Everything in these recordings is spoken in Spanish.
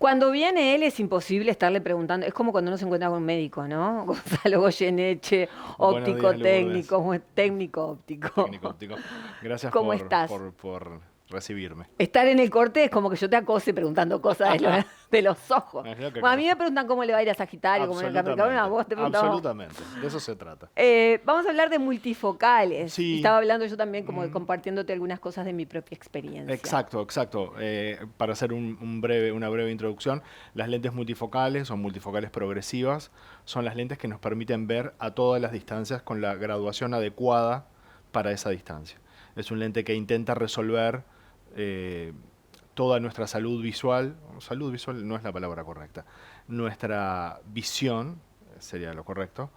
Cuando viene él es imposible estarle preguntando, es como cuando uno se encuentra con un médico, ¿no? Gonzalo Goyeneche, Buenos días, óptico Lourdes, técnico, técnico óptico. técnico óptico. Gracias ¿Cómo estás? por recibirme. Estar en el corte es como que yo te acose preguntando cosas de los ojos. Es lo que Bueno, a mí me corresponde. preguntan cómo le va a ir a Sagitario, cómo le va a ir a Capricornio, a Absolutamente, vos te preguntamos. absolutamente. De eso se trata. Vamos a hablar de multifocales. Y Sí, estaba hablando yo también como de mm, compartiéndote algunas cosas de mi propia experiencia. exacto, exacto. Para hacer una breve introducción, las lentes multifocales o multifocales progresivas son las lentes que nos permiten ver a todas las distancias con la graduación adecuada para esa distancia. Es un lente que intenta resolver eh, toda nuestra salud visual no es la palabra correcta, nuestra visión sería lo correcto,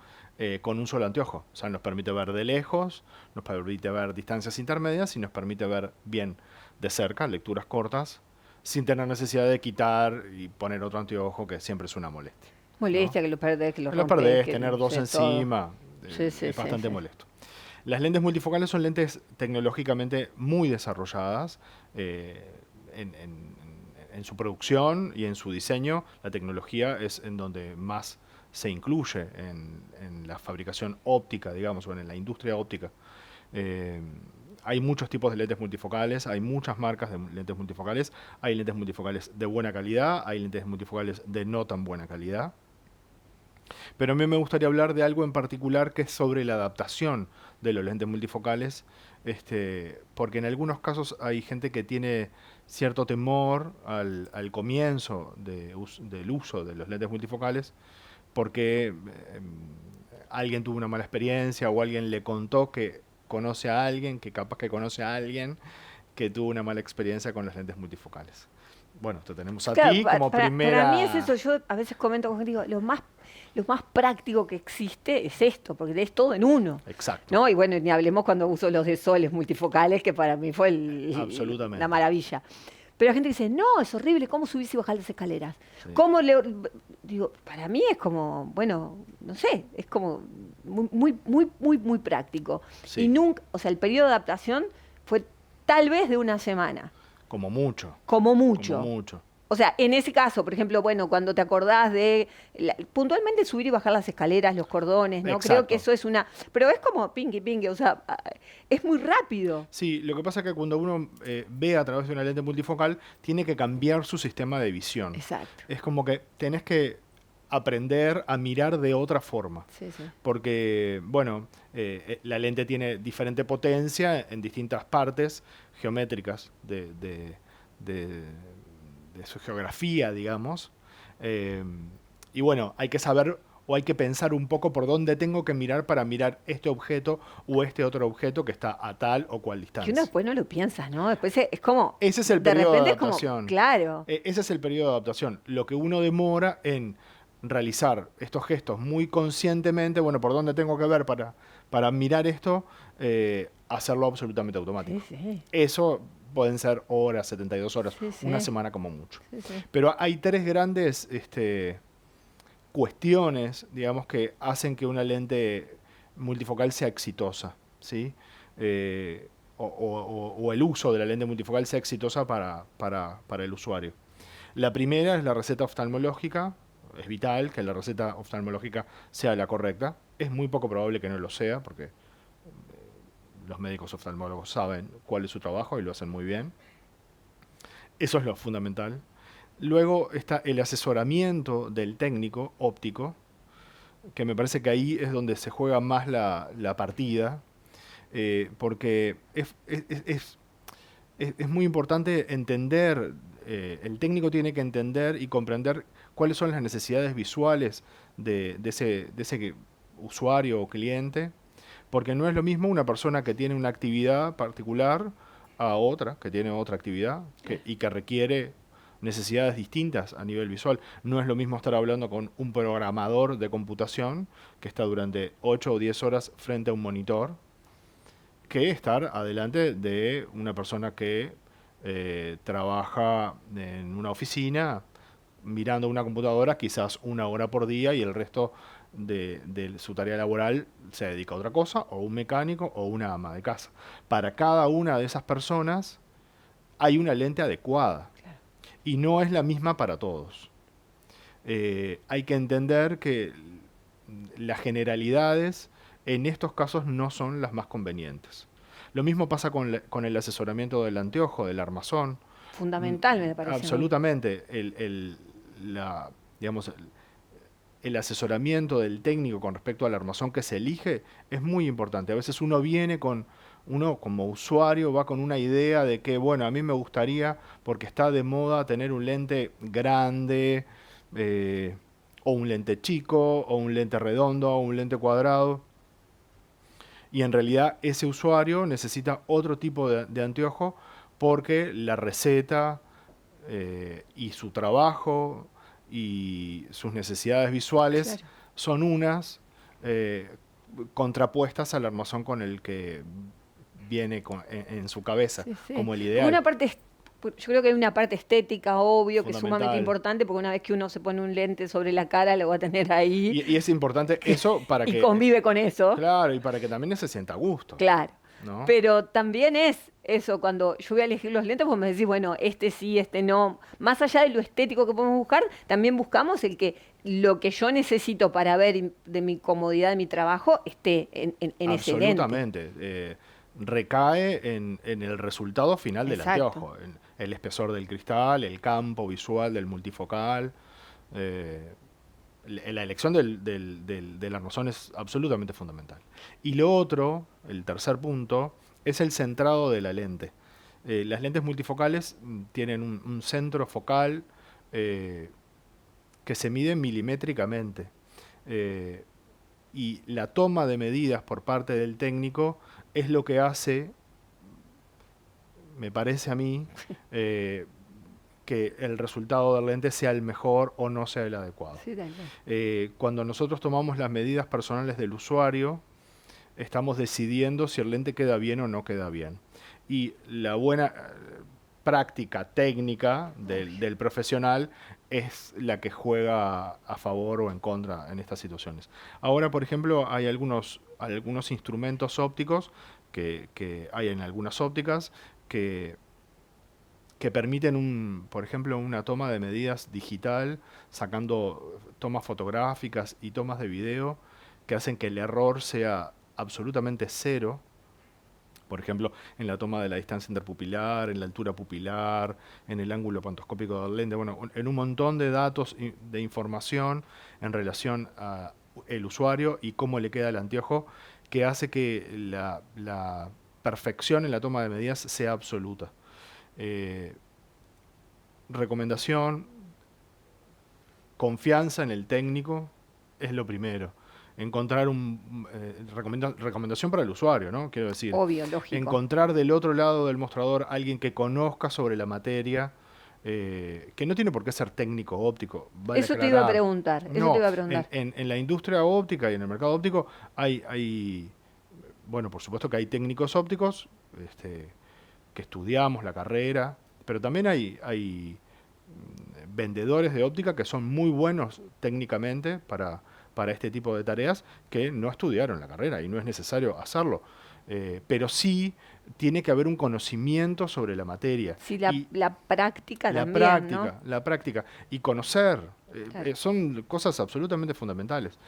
con un solo anteojo. O sea, nos permite ver de lejos, nos permite ver distancias intermedias y nos permite ver bien de cerca, lecturas cortas, sin tener necesidad de quitar y poner otro anteojo, que siempre es una molestia, ¿no? Molestia, que lo perdés, que lo Los rompes, perdés, que tener no dos sé, todo. encima, Sí, sí, es sí, bastante sí. molesto. Las lentes multifocales son lentes tecnológicamente muy desarrolladas eh, en su producción y en su diseño. La tecnología es en donde más se incluye en la fabricación óptica, digamos, o en la industria óptica. Eh, hay muchos tipos de lentes multifocales, hay muchas marcas de lentes multifocales, hay lentes multifocales de buena calidad, hay lentes multifocales de no tan buena calidad. Pero a mí me gustaría hablar de algo en particular que es sobre la adaptación de los lentes multifocales, porque en algunos casos hay gente que tiene cierto temor al comienzo del uso de los lentes multifocales, porque alguien tuvo una mala experiencia o alguien le contó que conoce a alguien, que capaz que conoce a alguien que tuvo una mala experiencia con los lentes multifocales. Bueno, te tenemos a Claro, ti como para mí es eso. primera... Yo a veces comento con gente, digo, lo más práctico que existe es esto, porque es todo en uno, Exacto, ¿no? Y bueno, ni hablemos cuando uso los de soles multifocales, que para mí fue la absolutamente. maravilla. Pero la gente dice, no, es horrible, ¿cómo subirse y bajar las escaleras? Sí. ¿Cómo le...? Digo, para mí es como, bueno, no sé, es como muy práctico. Y Sí, nunca, o sea, el periodo de adaptación fue tal vez de una semana, como mucho, como como mucho. mucho. O sea, en ese caso, por ejemplo, bueno, cuando te acordás de puntualmente subir y bajar las escaleras, los cordones, ¿no? Creo que Exacto. eso es una, pero es como pingui, o sea, es muy rápido. Sí, lo que pasa es que cuando uno ve a través de una lente multifocal, tiene que cambiar su sistema de visión. Exacto. Es como que tenés que aprender a mirar de otra forma. Sí, sí. Porque, bueno, la lente tiene diferente potencia en distintas partes geométricas de- de su geografía, digamos. Eh, y bueno, hay que saber o hay que pensar un poco por dónde tengo que mirar para mirar este objeto o este otro objeto que está a tal o cual Que uno distancia. después no lo piensa, ¿no? Después es como, Ese es el de periodo de repente es como, adaptación. claro. Ese es el periodo de adaptación. Lo que uno demora en realizar estos gestos muy conscientemente, bueno, por dónde tengo que ver para mirar esto, hacerlo absolutamente Sí, automático. sí, Eso pueden ser horas, 72 horas, sí, una sí, semana como mucho. sí, sí. Pero hay tres grandes cuestiones, digamos, que hacen que una lente multifocal sea exitosa, ¿sí? O el uso de la lente multifocal sea exitosa para el usuario. La primera es la receta oftalmológica. Es vital que la receta oftalmológica sea la correcta. Es muy poco probable que no lo sea, porque los médicos oftalmólogos saben cuál es su trabajo y lo hacen muy bien. Eso es lo fundamental. Luego está el asesoramiento del técnico óptico, que me parece que ahí es donde se juega más la partida, porque es muy importante entender, el técnico tiene que entender y comprender cuáles son las necesidades visuales de ese usuario o cliente, porque no es lo mismo una persona que tiene una actividad particular a otra que tiene otra actividad y que requiere necesidades distintas a nivel visual. No es lo mismo estar hablando con un programador de computación que está durante 8 o 10 horas frente a un monitor que estar adelante de una persona que trabaja en una oficina mirando una computadora quizás una hora por día y el resto de su tarea laboral se dedica a otra cosa, o un mecánico o una ama de casa. Para cada una de esas personas hay una lente adecuada. Claro. y no es la misma para todos. Hay que entender que las generalidades en estos casos no son las más convenientes. Lo mismo pasa con el asesoramiento del anteojo, del armazón. Fundamental, me parece a mí. Absolutamente. Digamos, el asesoramiento del técnico con respecto al armazón que se elige es muy importante. A veces uno como usuario va con una idea de que, bueno, a mí me gustaría, porque está de moda, tener un lente grande, o un lente chico, o un lente redondo, o un lente cuadrado. Y en realidad ese usuario necesita otro tipo de anteojo porque la receta y su trabajo y sus necesidades visuales Claro. son unas eh, contrapuestas al armazón con el que viene en su cabeza, Sí, sí. como el Porque ideal. yo creo que hay una parte estética, obvio, que es sumamente Fundamental. importante, porque una vez que uno se pone un lente sobre la cara, lo va a tener ahí Y es importante eso para y que, convive con eso. claro, y para que también se sienta a gusto, Claro. ¿no? Pero también es eso, cuando yo voy a elegir los lentes, pues me decís, bueno, este sí, este no. Más allá de lo estético que podemos buscar, también buscamos lo que yo necesito para ver de mi comodidad de mi trabajo esté en ese lente. Absolutamente. Recae en el resultado final del Exacto. anteojo, en el espesor del cristal, el campo visual del multifocal. eh, la elección del armazón es absolutamente fundamental. Y lo otro, el tercer punto, es el centrado de la lente. Las lentes multifocales tienen un centro focal eh, que se mide milimétricamente. Eh, y la toma de medidas por parte del técnico es lo que hace, me parece a mí, que el resultado del lente sea el mejor o no sea el adecuado. Sí, tal cual. Cuando nosotros tomamos las medidas personales del usuario, estamos decidiendo si el lente queda bien o no queda bien. Y la buena práctica técnica del profesional es la que juega a favor o en contra en estas situaciones. Ahora, por ejemplo, hay algunos instrumentos ópticos que hay en algunas ópticas que permiten, por ejemplo, una toma de medidas digital, sacando tomas fotográficas y tomas de video, que hacen que el error sea absolutamente cero. Por ejemplo, en la toma de la distancia interpupilar, en la altura pupilar, en el ángulo pantoscópico del lente, bueno, en un montón de datos de información en relación a el usuario y cómo le queda el anteojo, que hace que la perfección en la toma de medidas sea absoluta. Eh, Recomendación, confianza en el técnico es lo primero. Encontrar recomendación para el usuario, ¿no? Quiero decir, Obvio, lógico. encontrar del otro lado del mostrador alguien que conozca sobre la materia, que no tiene por qué ser técnico óptico. Vale Eso te iba a aclarar. preguntar, eso te No, iba a preguntar. en la industria óptica y en el mercado óptico bueno, por supuesto que hay técnicos ópticos que estudiamos la carrera, pero también hay vendedores de óptica que son muy buenos técnicamente para este tipo de tareas que no estudiaron la carrera y no es necesario hacerlo. Pero sí tiene que haber un conocimiento sobre la materia. Sí, Y la práctica la también, ¿no? práctica, la práctica. Y conocer, Claro. son cosas absolutamente fundamentales.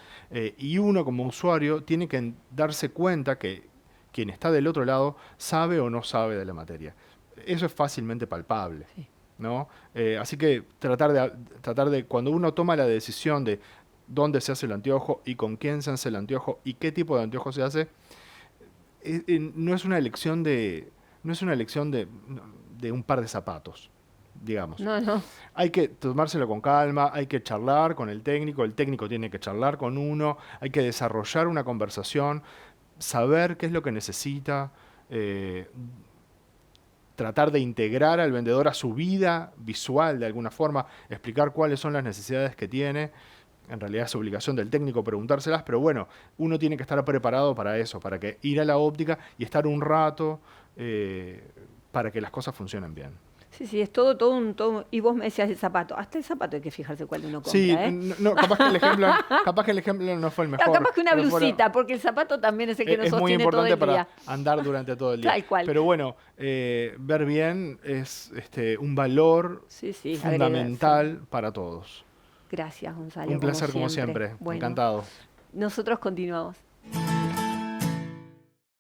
Y uno como usuario tiene que darse cuenta que quien está del otro lado sabe o no sabe de la materia. Eso es fácilmente palpable, Sí. ¿no? Así que tratar de, cuando uno toma la decisión de dónde se hace el anteojo y con quién se hace el anteojo y qué tipo de anteojo se hace, no es una elección de un par de zapatos, digamos. No, no. Hay que tomárselo con calma, hay que charlar con el técnico tiene que charlar con uno, hay que desarrollar una conversación, saber qué es lo que necesita, tratar de integrar al vendedor a su vida visual de alguna forma, explicar cuáles son las necesidades que tiene. En realidad es obligación del técnico preguntárselas, pero bueno, uno tiene que estar preparado para eso, para que ir a la óptica y estar un rato para que las cosas funcionen bien. Sí, sí, es todo. Y vos me decías el zapato. Hasta el zapato hay que fijarse cuál uno compra, Sí, ¿eh? no, capaz que el ejemplo no fue el No, mejor. capaz que una pero blusita, porque el zapato también es el que nos es muy sostiene todo importante el para día. andar durante todo el día. Tal cual. Pero bueno, ver bien es un valor Sí, sí, fundamental para todos. Gracias, Gonzalo. Un placer como siempre. Bueno, Encantado. nosotros continuamos.